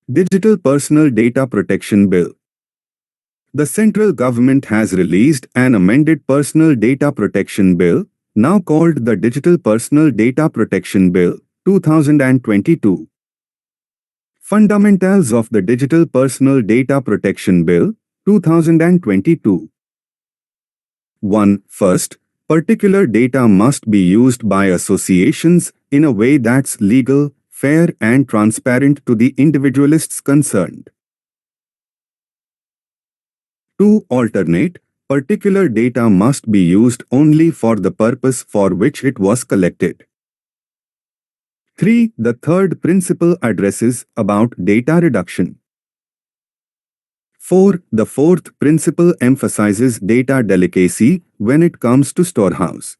Digital Personal Data Protection Bill. The central government has released an amended Personal Data Protection Bill, now called the Digital Personal Data Protection Bill, 2022. Fundamentals of the Digital Personal Data Protection Bill, 2022. 1. First, particular data must be used by associations in a way that's legal, fair and transparent to the individualists concerned. 2. Alternate, particular data must be used only for the purpose for which it was collected. 3. The third principle addresses about data reduction. 4. The fourth principle emphasizes data delicacy when it comes to storehouse.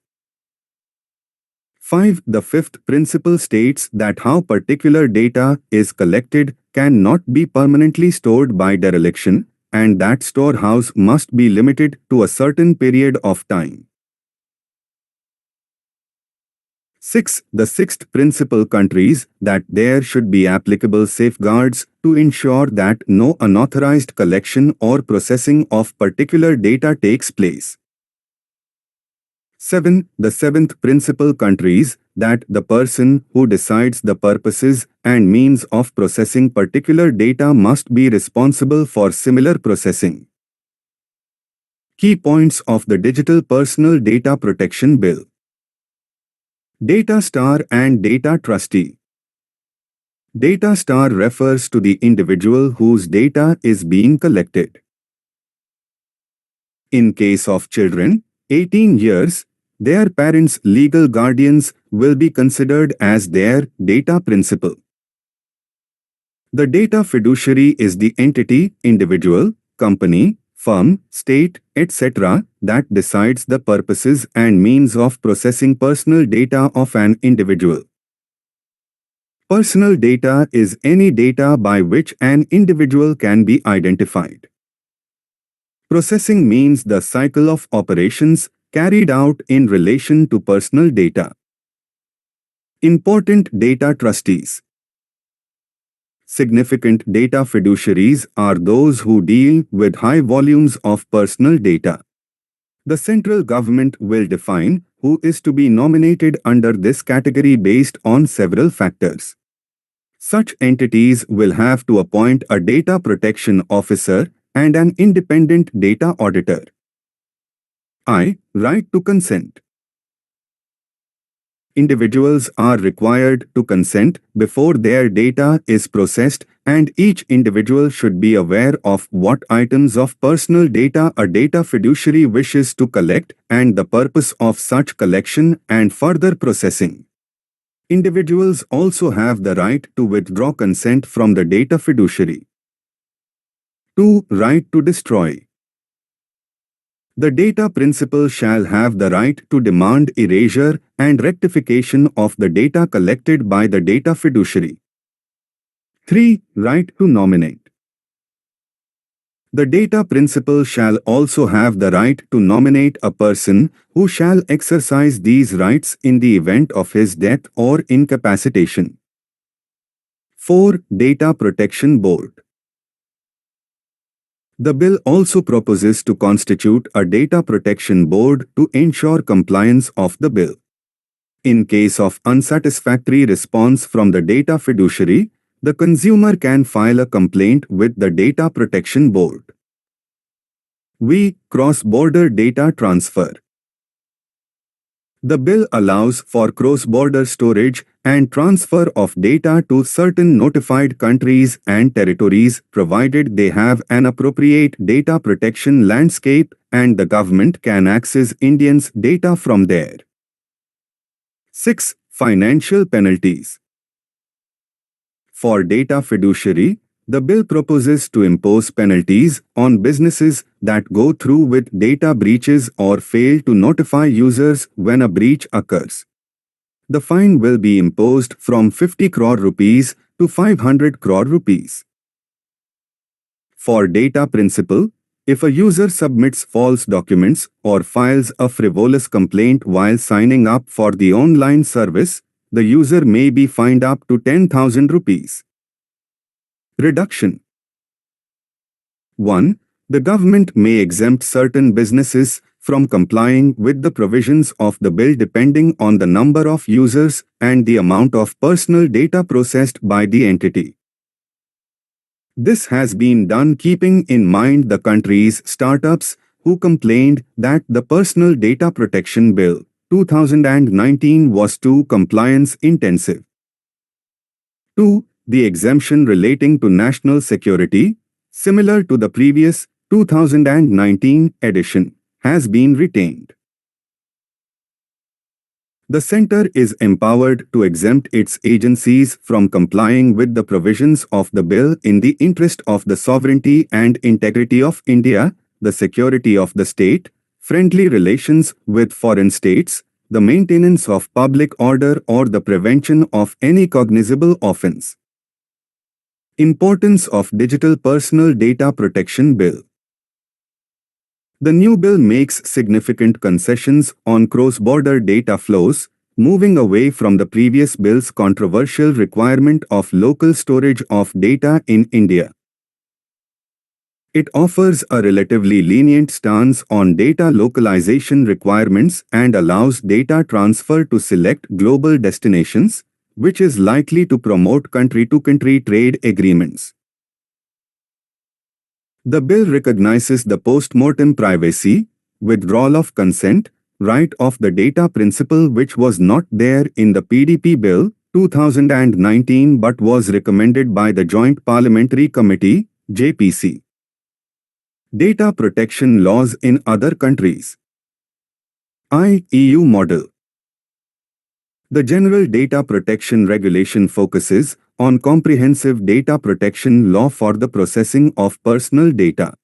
5. The fifth principle states that how particular data is collected cannot be permanently stored by dereliction, and that storehouse must be limited to a certain period of time. 6. The sixth principle countries that there should be applicable safeguards to ensure that no unauthorized collection or processing of particular data takes place. 7. The seventh principle countries that the person who decides the purposes and means of processing particular data must be responsible for similar processing. Key points of the Digital Personal Data Protection Bill. Data Star and Data Trustee. Data Star refers to the individual whose data is being collected. In case of children, 18 years, their parents' legal guardians will be considered as their data principal. The data fiduciary is the entity, individual, company, firm, state, etc. that decides the purposes and means of processing personal data of an individual. Personal data is any data by which an individual can be identified. Processing means the cycle of operations carried out in relation to personal data. Important data trustees. Significant data fiduciaries are those who deal with high volumes of personal data. The central government will define who is to be nominated under this category based on several factors. Such entities will have to appoint a data protection officer and an independent data auditor. Right to consent. Individuals are required to consent before their data is processed, and each individual should be aware of what items of personal data a data fiduciary wishes to collect and the purpose of such collection and further processing. Individuals also have the right to withdraw consent from the data fiduciary. 2. Right to destroy. The data principal shall have the right to demand erasure and rectification of the data collected by the data fiduciary. 3. Right to nominate. The data principal shall also have the right to nominate a person who shall exercise these rights in the event of his death or incapacitation. 4. Data Protection Board. The bill also proposes to constitute a data protection board to ensure compliance of the bill. In case of unsatisfactory response from the data fiduciary, the consumer can file a complaint with the Data Protection Board. Cross-border data transfer. The bill allows for cross-border storage and transfer of data to certain notified countries and territories provided they have an appropriate data protection landscape and the government can access Indians' data from there. 6. Financial penalties. For data fiduciary, the bill proposes to impose penalties on businesses that go through with data breaches or fail to notify users when a breach occurs. The fine will be imposed from 50 crore rupees to 500 crore rupees. For data principal, if a user submits false documents or files a frivolous complaint while signing up for the online service, the user may be fined up to 10,000 rupees. Reduction. 1. The government may exempt certain businesses from complying with the provisions of the bill depending on the number of users and the amount of personal data processed by the entity. This has been done keeping in mind the country's startups who complained that the Personal Data Protection Bill 2019 was too compliance intensive. 2. The exemption relating to national security, similar to the previous 2019 edition, has been retained. The Centre is empowered to exempt its agencies from complying with the provisions of the bill in the interest of the sovereignty and integrity of India, the security of the state, friendly relations with foreign states, the maintenance of public order or the prevention of any cognizable offence. Importance of Digital Personal Data Protection Bill. The new bill makes significant concessions on cross-border data flows, moving away from the previous bill's controversial requirement of local storage of data in India. It offers a relatively lenient stance on data localization requirements and allows data transfer to select global destinations, which is likely to promote country-to-country trade agreements. The bill recognizes the post-mortem privacy, withdrawal of consent, right of the data principle which was not there in the PDP Bill 2019 but was recommended by the Joint Parliamentary Committee, JPC. Data protection laws in other countries. EU model. The General Data Protection Regulation focuses on comprehensive data protection law for the processing of personal data.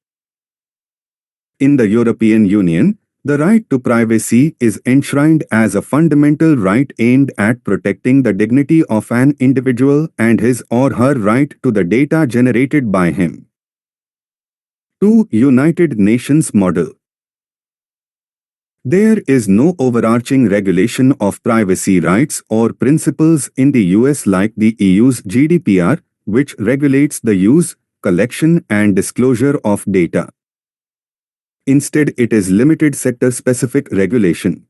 In the European Union, the right to privacy is enshrined as a fundamental right aimed at protecting the dignity of an individual and his or her right to the data generated by him. 2. United Nations model. There is no overarching regulation of privacy rights or principles in the US like the EU's GDPR, which regulates the use, collection and disclosure of data. Instead, it is limited sector-specific regulation.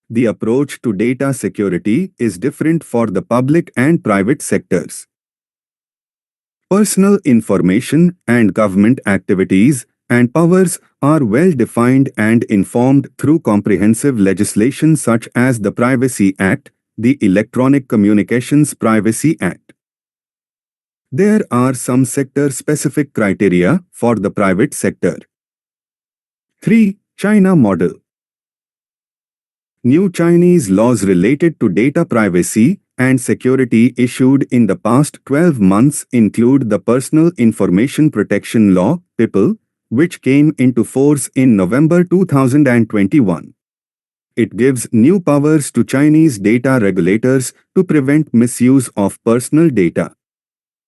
The approach to data security is different for the public and private sectors. Personal information and government activities and powers are well defined and informed through comprehensive legislation such as the Privacy Act, the Electronic Communications Privacy Act. There are some sector-specific criteria for the private sector. 3. China model. New Chinese laws related to data privacy and security issued in the past 12 months include the Personal Information Protection Law, PIPL, which came into force in November 2021. It gives new powers to Chinese data regulators to prevent misuse of personal data.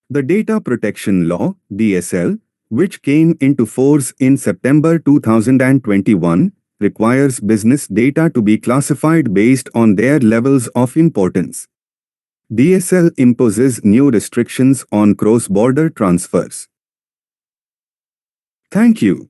The Data Protection Law, DSL, which came into force in September 2021, requires business data to be classified based on their levels of importance. DSL imposes new restrictions on cross-border transfers. Thank you.